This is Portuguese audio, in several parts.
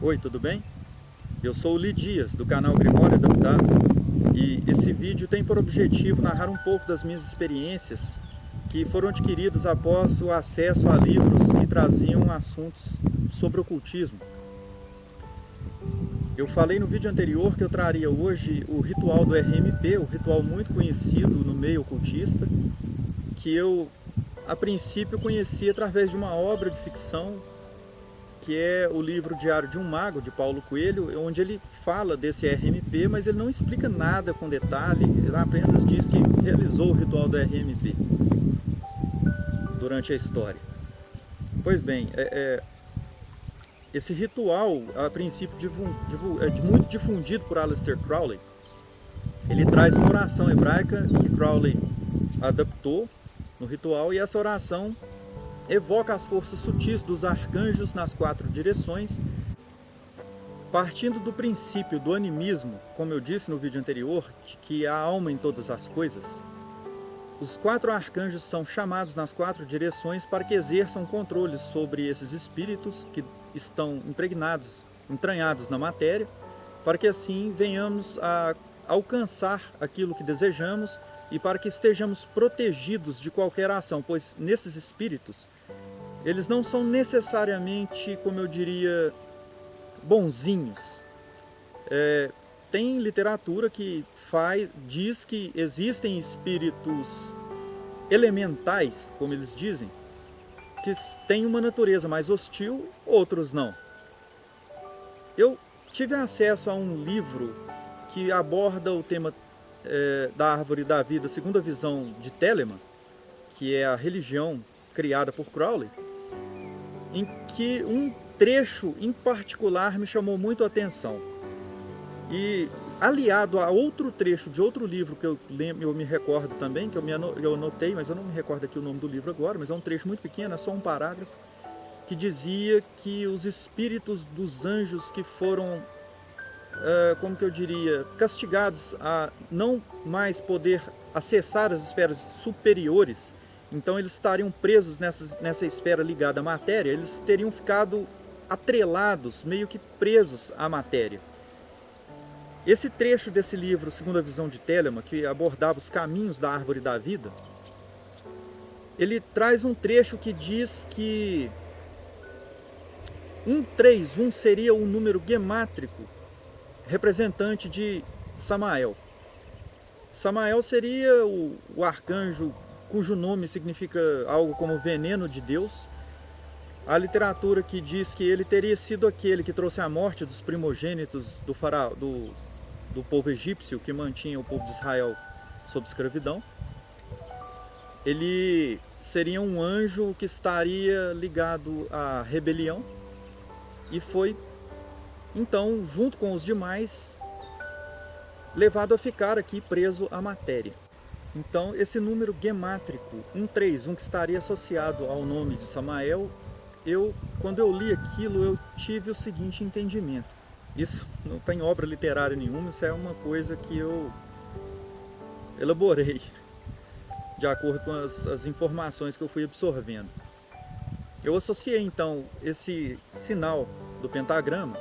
Oi, tudo bem? Eu sou o Li Dias, do canal Grimório Adaptado, e esse vídeo tem por objetivo narrar um pouco das minhas experiências que foram adquiridas após o acesso a livros que traziam assuntos sobre ocultismo. Eu falei no vídeo anterior que eu traria hoje o ritual do RMP, um ritual muito conhecido no meio ocultista, que eu, a princípio, conheci através de uma obra de ficção, que é o livro Diário de um Mago, de Paulo Coelho, onde ele fala desse RMP, mas ele não explica nada com detalhe, ele apenas diz que realizou o ritual do RMP durante a história. Pois bem, esse ritual, a princípio, é muito difundido por Aleister Crowley. Ele traz uma oração hebraica que Crowley adaptou no ritual, e essa oração evoca as forças sutis dos arcanjos nas 4 direções, partindo do princípio do animismo, como eu disse no vídeo anterior, de que há alma em todas as coisas. Os 4 arcanjos são chamados nas 4 direções para que exerçam controle sobre esses espíritos que estão entranhados na matéria, para que assim venhamos a alcançar aquilo que desejamos e para que estejamos protegidos de qualquer ação, pois nesses espíritos, eles não são necessariamente, como eu diria, bonzinhos. Tem literatura que diz que existem espíritos elementais, como eles dizem, que têm uma natureza mais hostil, outros não. Eu tive acesso a um livro que aborda o tema da árvore da vida segundo a visão de Telemann, que é a religião criada por Crowley, em que um trecho em particular me chamou muito a atenção. E aliado a outro trecho de outro livro que eu me recordo também, que eu anotei, mas eu não me recordo aqui o nome do livro agora, mas é um trecho muito pequeno, é só um parágrafo, que dizia que os espíritos dos anjos que foram, como que eu diria, castigados a não mais poder acessar as esferas superiores, então eles estariam presos nessa esfera ligada à matéria, eles teriam ficado atrelados, meio que presos à matéria. Esse trecho desse livro, segundo a visão de Telemann, que abordava os caminhos da árvore da vida, ele traz um trecho que diz que 131 seria um número gemátrico representante de Samael. Samael seria o arcanjo cujo nome significa algo como veneno de Deus. Há literatura que diz que ele teria sido aquele que trouxe a morte dos primogênitos do povo egípcio, que mantinha o povo de Israel sob escravidão. Ele seria um anjo que estaria ligado à rebelião e foi, então, junto com os demais, levado a ficar aqui preso à matéria. Então, esse número gemátrico, 131, que estaria associado ao nome de Samael, quando eu li aquilo, eu tive o seguinte entendimento. Isso não tem obra literária nenhuma, isso é uma coisa que eu elaborei de acordo com as informações que eu fui absorvendo. Eu associei, então, esse sinal do pentagrama,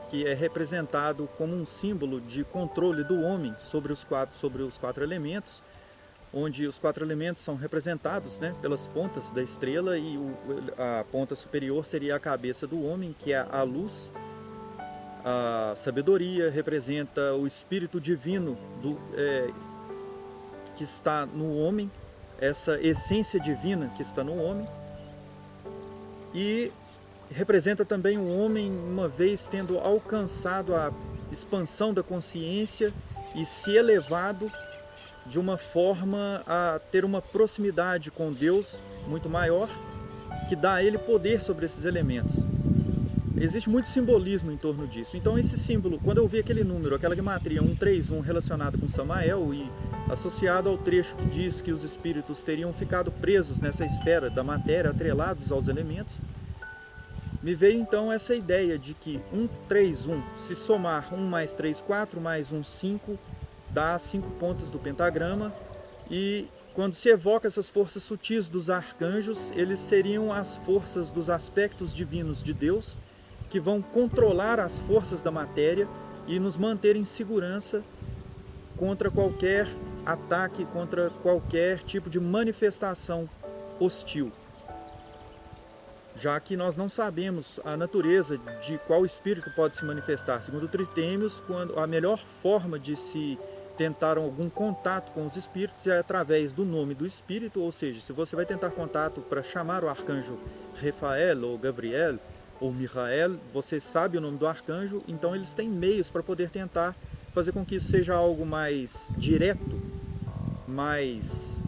que é representado como um símbolo de controle do homem sobre os 4 elementos, onde os 4 elementos são representados, né, pelas pontas da estrela, e a ponta superior seria a cabeça do homem, que é a luz. A sabedoria representa o espírito divino que está no homem, essa essência divina que está no homem, e representa também o homem, uma vez tendo alcançado a expansão da consciência e se elevado de uma forma a ter uma proximidade com Deus muito maior, que dá a ele poder sobre esses elementos. Existe muito simbolismo em torno disso. Então esse símbolo, quando eu vi aquele número, aquela gematria 131 relacionada com Samael e associado ao trecho que diz que os espíritos teriam ficado presos nessa esfera da matéria, atrelados aos elementos, me veio então essa ideia de que 131, se somar 1 mais 3, 4, mais 1, 5, dá as 5 pontas do pentagrama, e quando se evoca essas forças sutis dos arcanjos, eles seriam as forças dos aspectos divinos de Deus, que que vão controlar as forças da matéria e nos manter em segurança contra qualquer ataque, contra qualquer tipo de manifestação hostil. Já que nós não sabemos a natureza de qual espírito pode se manifestar. Segundo Tritêmios, a melhor forma de se tentar algum contato com os espíritos é através do nome do espírito, ou seja, se você vai tentar contato para chamar o arcanjo Rafael ou Gabriel ou Michael, você sabe o nome do arcanjo, então eles têm meios para poder tentar fazer com que isso seja algo mais direto, mais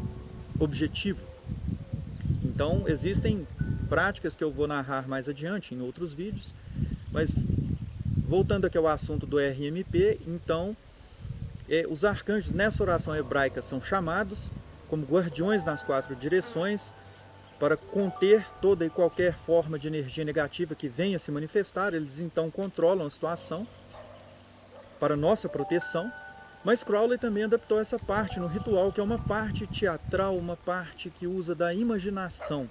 objetivo. Então existem práticas que eu vou narrar mais adiante em outros vídeos, mas voltando aqui ao assunto do RMP, então os arcanjos nessa oração hebraica são chamados como guardiões nas 4 direções para conter toda e qualquer forma de energia negativa que venha se manifestar. Eles então controlam a situação para nossa proteção, mas Crowley também adaptou essa parte no ritual, que é uma parte teatral, uma parte que usa da imaginação,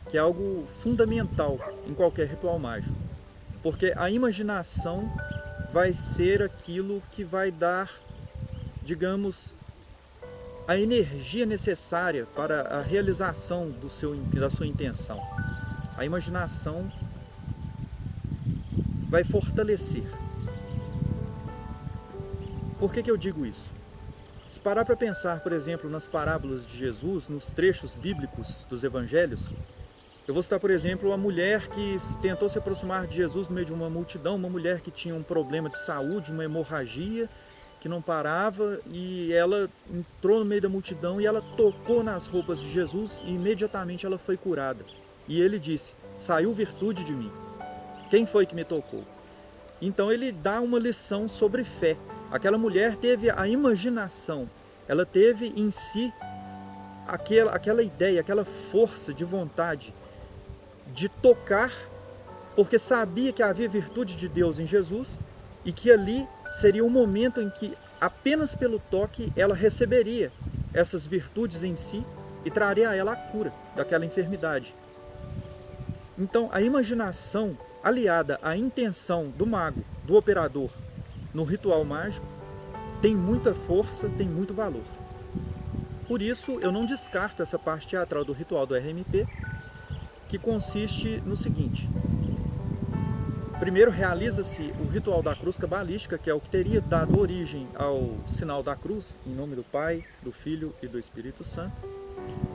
que é algo fundamental em qualquer ritual mágico, porque a imaginação vai ser aquilo que vai dar, digamos, a energia necessária para a realização da sua intenção. A imaginação vai fortalecer. Por que eu digo isso? Se parar para pensar, por exemplo, nas parábolas de Jesus, nos trechos bíblicos dos evangelhos, eu vou citar, por exemplo, a mulher que tentou se aproximar de Jesus no meio de uma multidão, uma mulher que tinha um problema de saúde, uma hemorragia, que não parava, e ela entrou no meio da multidão e ela tocou nas roupas de Jesus e imediatamente ela foi curada. E ele disse: saiu virtude de mim. Quem foi que me tocou? Então ele dá uma lição sobre fé. Aquela mulher teve a imaginação, ela teve em si aquela ideia, aquela força de vontade de tocar, porque sabia que havia virtude de Deus em Jesus e que ali seria o momento em que apenas pelo toque ela receberia essas virtudes em si e traria a ela a cura daquela enfermidade. Então a imaginação aliada à intenção do mago, do operador no ritual mágico tem muita força, tem muito valor. Por isso eu não descarto essa parte teatral do ritual do RMP, que consiste no seguinte: primeiro realiza-se o ritual da cruz cabalística, que é o que teria dado origem ao sinal da cruz, em nome do Pai, do Filho e do Espírito Santo.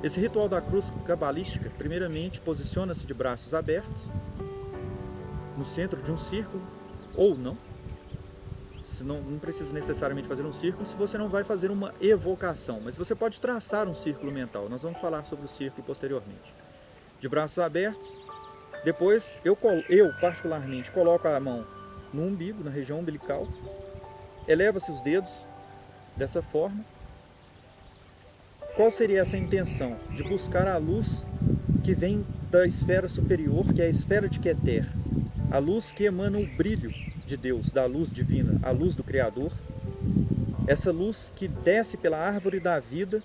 Esse ritual da cruz cabalística, primeiramente, posiciona-se de braços abertos, no centro de um círculo, ou não. Não precisa necessariamente fazer um círculo se você não vai fazer uma evocação, mas você pode traçar um círculo mental. Nós vamos falar sobre o círculo posteriormente. De braços abertos. Depois, eu particularmente coloco a mão no umbigo, na região umbilical, eleva-se os dedos dessa forma. Qual seria essa intenção? De buscar a luz que vem da esfera superior, que é a esfera de Keter, a luz que emana o brilho de Deus, da luz divina, a luz do Criador, essa luz que desce pela árvore da vida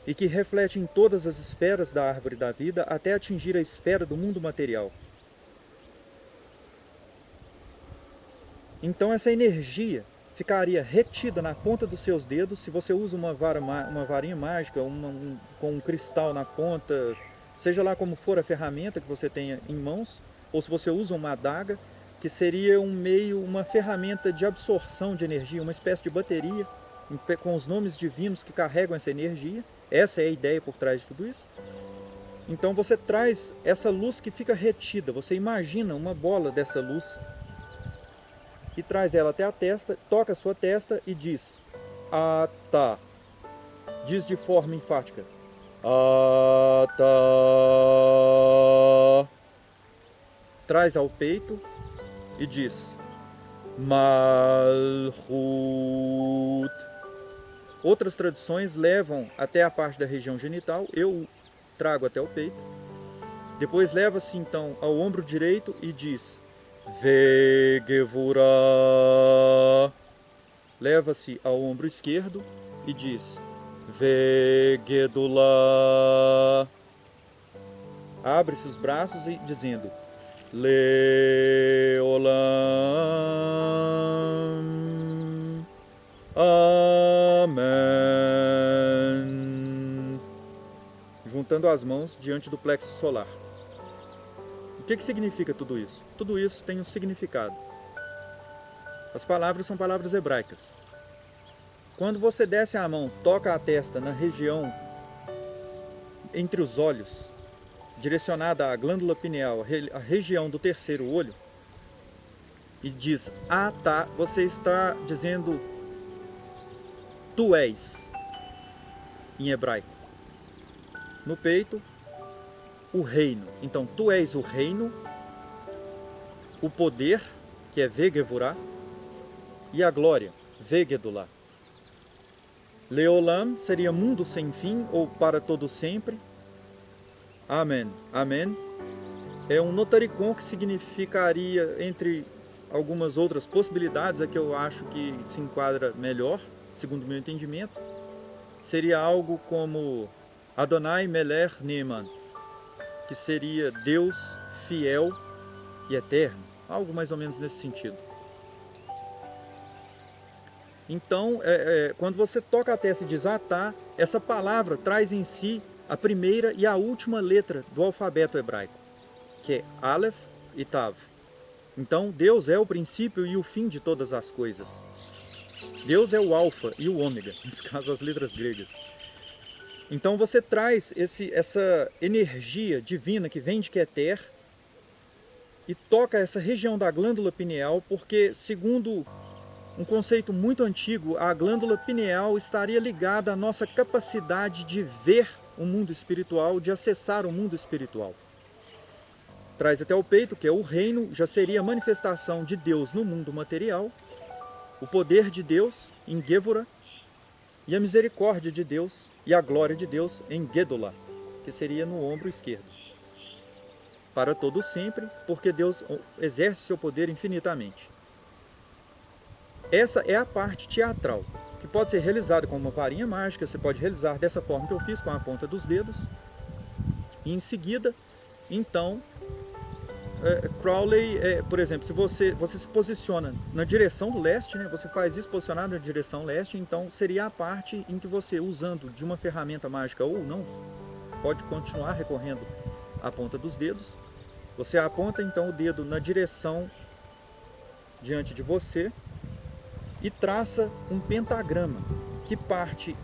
e que reflete em todas as esferas da árvore da vida até atingir a esfera do mundo material. Então essa energia ficaria retida na ponta dos seus dedos. Se você usa uma varinha mágica, com um cristal na ponta, seja lá como for a ferramenta que você tenha em mãos, ou se você usa uma adaga, que seria uma ferramenta de absorção de energia, uma espécie de bateria, com os nomes divinos que carregam essa energia. Essa é a ideia por trás de tudo isso. Então você traz essa luz que fica retida, você imagina uma bola dessa luz e traz ela até a testa, toca a sua testa e diz: Ata. Diz de forma enfática: Ata. Traz ao peito e diz: Malhut. Outras tradições levam até a parte da região genital, eu trago até o peito. Depois leva-se então ao ombro direito e diz: Vegevura. Leva-se ao ombro esquerdo e diz: Vegedula. Abre-se os braços e dizendo: Leolam. Amém. Juntando as mãos diante do plexo solar. O que significa tudo isso? Tudo isso tem um significado. As palavras são palavras hebraicas. Quando você desce a mão, toca a testa na região entre os olhos, direcionada à glândula pineal, a região do terceiro olho, e diz Atá, você está dizendo tu és, em hebraico. No peito, o reino. Então, tu és o reino, o poder, que é Vegevurá, e a glória, Vegedulá. Leolam seria mundo sem fim, ou para todo sempre. Amém. Amém é um notaricon que significaria, entre algumas outras possibilidades, a que eu acho que se enquadra melhor, segundo o meu entendimento, seria algo como Adonai Meler Neeman, que seria Deus fiel e eterno, algo mais ou menos nesse sentido. Então, quando você toca a testa e diz Atá, essa palavra traz em si a primeira e a última letra do alfabeto hebraico, que é Aleph e Tav. Então, Deus é o princípio e o fim de todas as coisas. Deus é o alfa e o ômega, nesse caso as letras gregas. Então você traz essa energia divina que vem de Keter e toca essa região da glândula pineal, porque, segundo um conceito muito antigo, a glândula pineal estaria ligada à nossa capacidade de ver o mundo espiritual, de acessar o mundo espiritual. Traz até o peito, que é o reino, já seria a manifestação de Deus no mundo material, o poder de Deus em Gevurah, e a misericórdia de Deus e a glória de Deus em Gedolá, que seria no ombro esquerdo. Para todo sempre, porque Deus exerce seu poder infinitamente. Essa é a parte teatral, que pode ser realizada com uma varinha mágica, você pode realizar dessa forma que eu fiz, com a ponta dos dedos. E em seguida, então, Crowley, por exemplo, se você se posiciona na direção do leste, né, você faz isso posicionado na direção leste, então seria a parte em que você, usando de uma ferramenta mágica ou não, pode continuar recorrendo à ponta dos dedos. Você aponta então o dedo na direção diante de você e traça um pentagrama que parte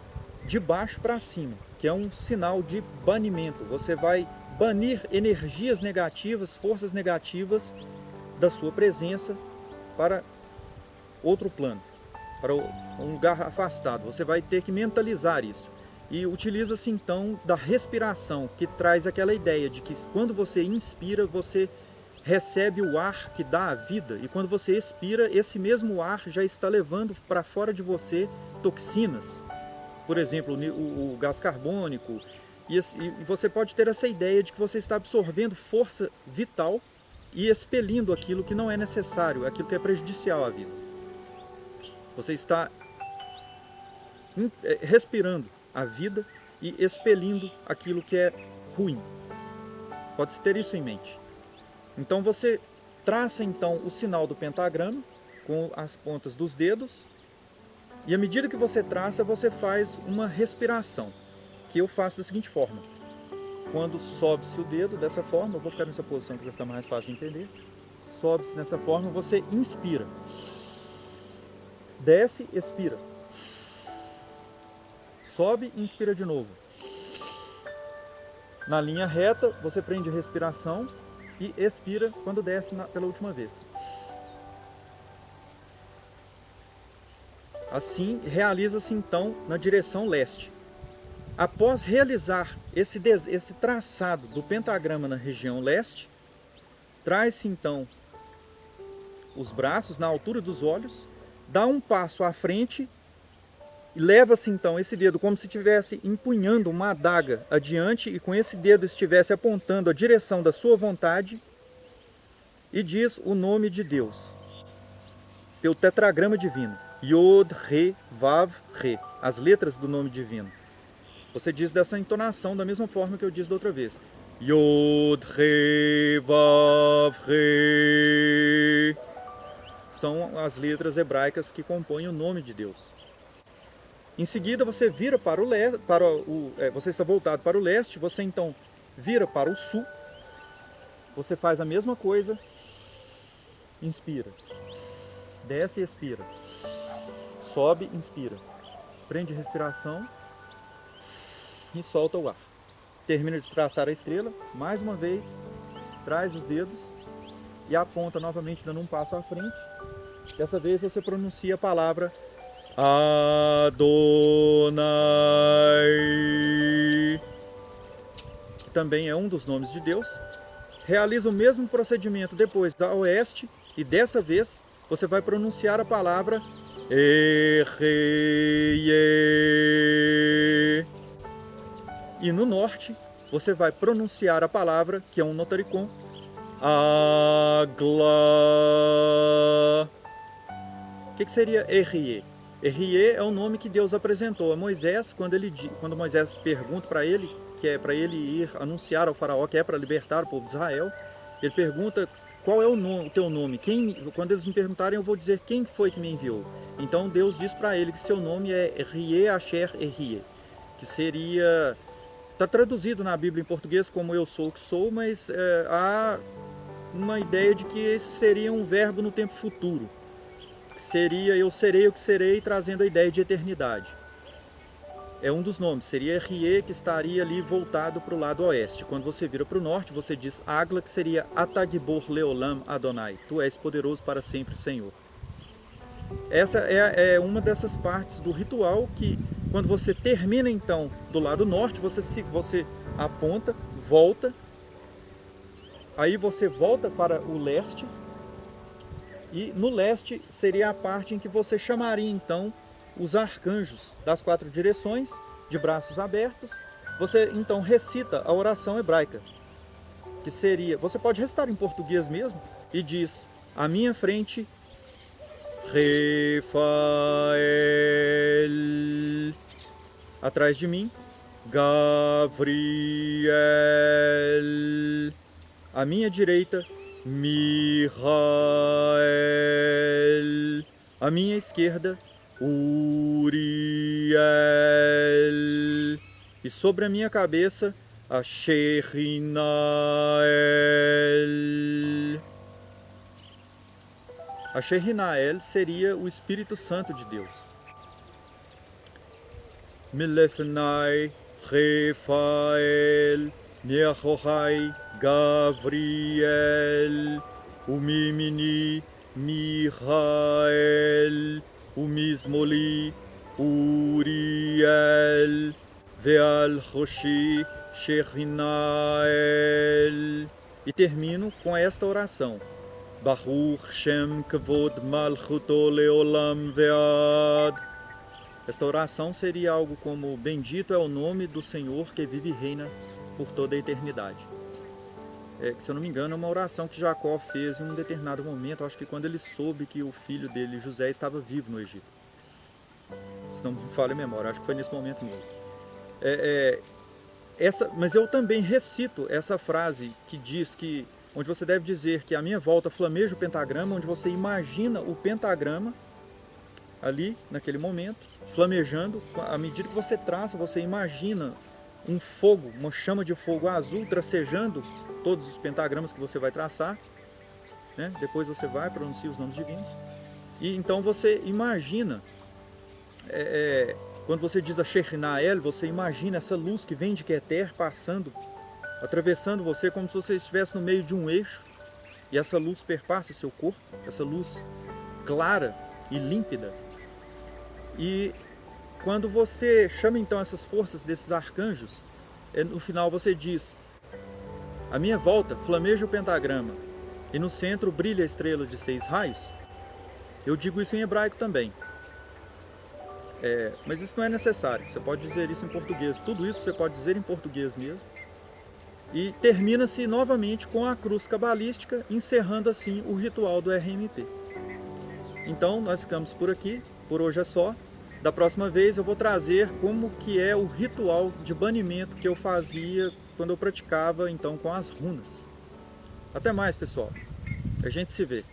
de baixo para cima, que é um sinal de banimento. Você vai banir energias negativas, forças negativas da sua presença para outro plano, para um lugar afastado. Você vai ter que mentalizar isso. E utiliza-se então da respiração, que traz aquela ideia de que quando você inspira, você recebe o ar que dá a vida, e quando você expira, esse mesmo ar já está levando para fora de você toxinas, por exemplo, o gás carbônico, e você pode ter essa ideia de que você está absorvendo força vital e expelindo aquilo que não é necessário, aquilo que é prejudicial à vida. Você está respirando a vida e expelindo aquilo que é ruim. Pode-se ter isso em mente. Então você traça então o sinal do pentagrama com as pontas dos dedos, e à medida que você traça, você faz uma respiração, que eu faço da seguinte forma. Quando sobe-se o dedo dessa forma, eu vou ficar nessa posição que vai ficar mais fácil de entender. Sobe-se dessa forma, você inspira. Desce, expira. Sobe e inspira de novo. Na linha reta, você prende a respiração e expira quando desce pela última vez. Assim, realiza-se então na direção leste. Após realizar esse traçado do pentagrama na região leste, traz-se então os braços na altura dos olhos, dá um passo à frente e leva-se então esse dedo como se estivesse empunhando uma adaga adiante e com esse dedo estivesse apontando a direção da sua vontade, e diz o nome de Deus, pelo tetragrama divino, Yod, Re, Vav, Re, as letras do nome divino. Você diz dessa entonação da mesma forma que eu disse da outra vez. Yod, Re, Vav, Re. São as letras hebraicas que compõem o nome de Deus. Em seguida você vira para o leste, você está voltado para o leste, você então vira para o sul. Você faz a mesma coisa, inspira, desce e expira, sobe, inspira, prende a respiração e solta o ar. Termina de traçar a estrela, mais uma vez, traz os dedos e aponta novamente dando um passo à frente. Dessa vez você pronuncia a palavra Adonai, que também é um dos nomes de Deus. Realiza o mesmo procedimento depois a oeste e dessa vez você vai pronunciar a palavra Ehyeh. E no norte você vai pronunciar a palavra, que é um notaricon, Agla. O que seria Ehyeh? Ehyeh é o nome que Deus apresentou a Moisés quando Moisés pergunta para ele, que é para ele ir anunciar ao faraó, que é para libertar o povo de Israel. Ele pergunta: qual é o teu nome? Quando eles me perguntarem, eu vou dizer quem foi que me enviou. Então Deus diz para ele que seu nome é Ehyeh Asher Ehyeh, que seria, está traduzido na Bíblia em português como eu sou o que sou, mas há uma ideia de que esse seria um verbo no tempo futuro, que seria eu serei o que serei, trazendo a ideia de eternidade. É um dos nomes, seria Ehyeh, que estaria ali voltado para o lado oeste. Quando você vira para o norte, você diz Agla, que seria Atagibor Leolam Adonai, tu és poderoso para sempre, Senhor. Essa é uma dessas partes do ritual que, quando você termina então do lado norte, você aponta, volta, aí você volta para o leste, e no leste seria a parte em que você chamaria então os arcanjos das 4 direções, de braços abertos. Você então recita a oração hebraica, que seria, você pode recitar em português mesmo, e diz: à minha frente, Refael, atrás de mim, Gavriel, à minha direita, Michael, à minha esquerda, Uriel, e sobre a minha cabeça, a Shechinael. A Shechinael seria o Espírito Santo de Deus. Milefnai, Refael, Neachohai, Gavriel, Umimini, Michael, Umismoli, Uriel, Veal Roshi, Shechinael. E termino com esta oração: Baruch Shem Kavod Malchuto Leolam Vead. Esta oração seria algo como: bendito é o nome do Senhor que vive e reina por toda a eternidade. Que, se eu não me engano, é uma oração que Jacó fez em um determinado momento, acho que quando ele soube que o filho dele, José, estava vivo no Egito. Se não me falha a memória, acho que foi nesse momento mesmo. Mas eu também recito essa frase que diz que, onde você deve dizer que à minha volta flameja o pentagrama, onde você imagina o pentagrama ali, naquele momento, flamejando. À medida que você traça, você imagina um fogo, uma chama de fogo azul tracejando todos os pentagramas que você vai traçar, né? Depois você vai pronunciar os nomes divinos. E então você imagina, quando você diz a Shechinael, você imagina essa luz que vem de Keter passando, atravessando você, como se você estivesse no meio de um eixo, e essa luz perpassa seu corpo, essa luz clara e límpida. E quando você chama então essas forças desses arcanjos, no final você diz: à minha volta flameja o pentagrama, e no centro brilha a estrela de 6 raios. Eu digo isso em hebraico também. Mas isso não é necessário, você pode dizer isso em português. Tudo isso você pode dizer em português mesmo. E termina-se novamente com a cruz cabalística, encerrando assim o ritual do RMP. Então nós ficamos por aqui, por hoje é só. Da próxima vez eu vou trazer como que é o ritual de banimento que eu fazia quando eu praticava então com as runas. Até mais, pessoal. A gente se vê.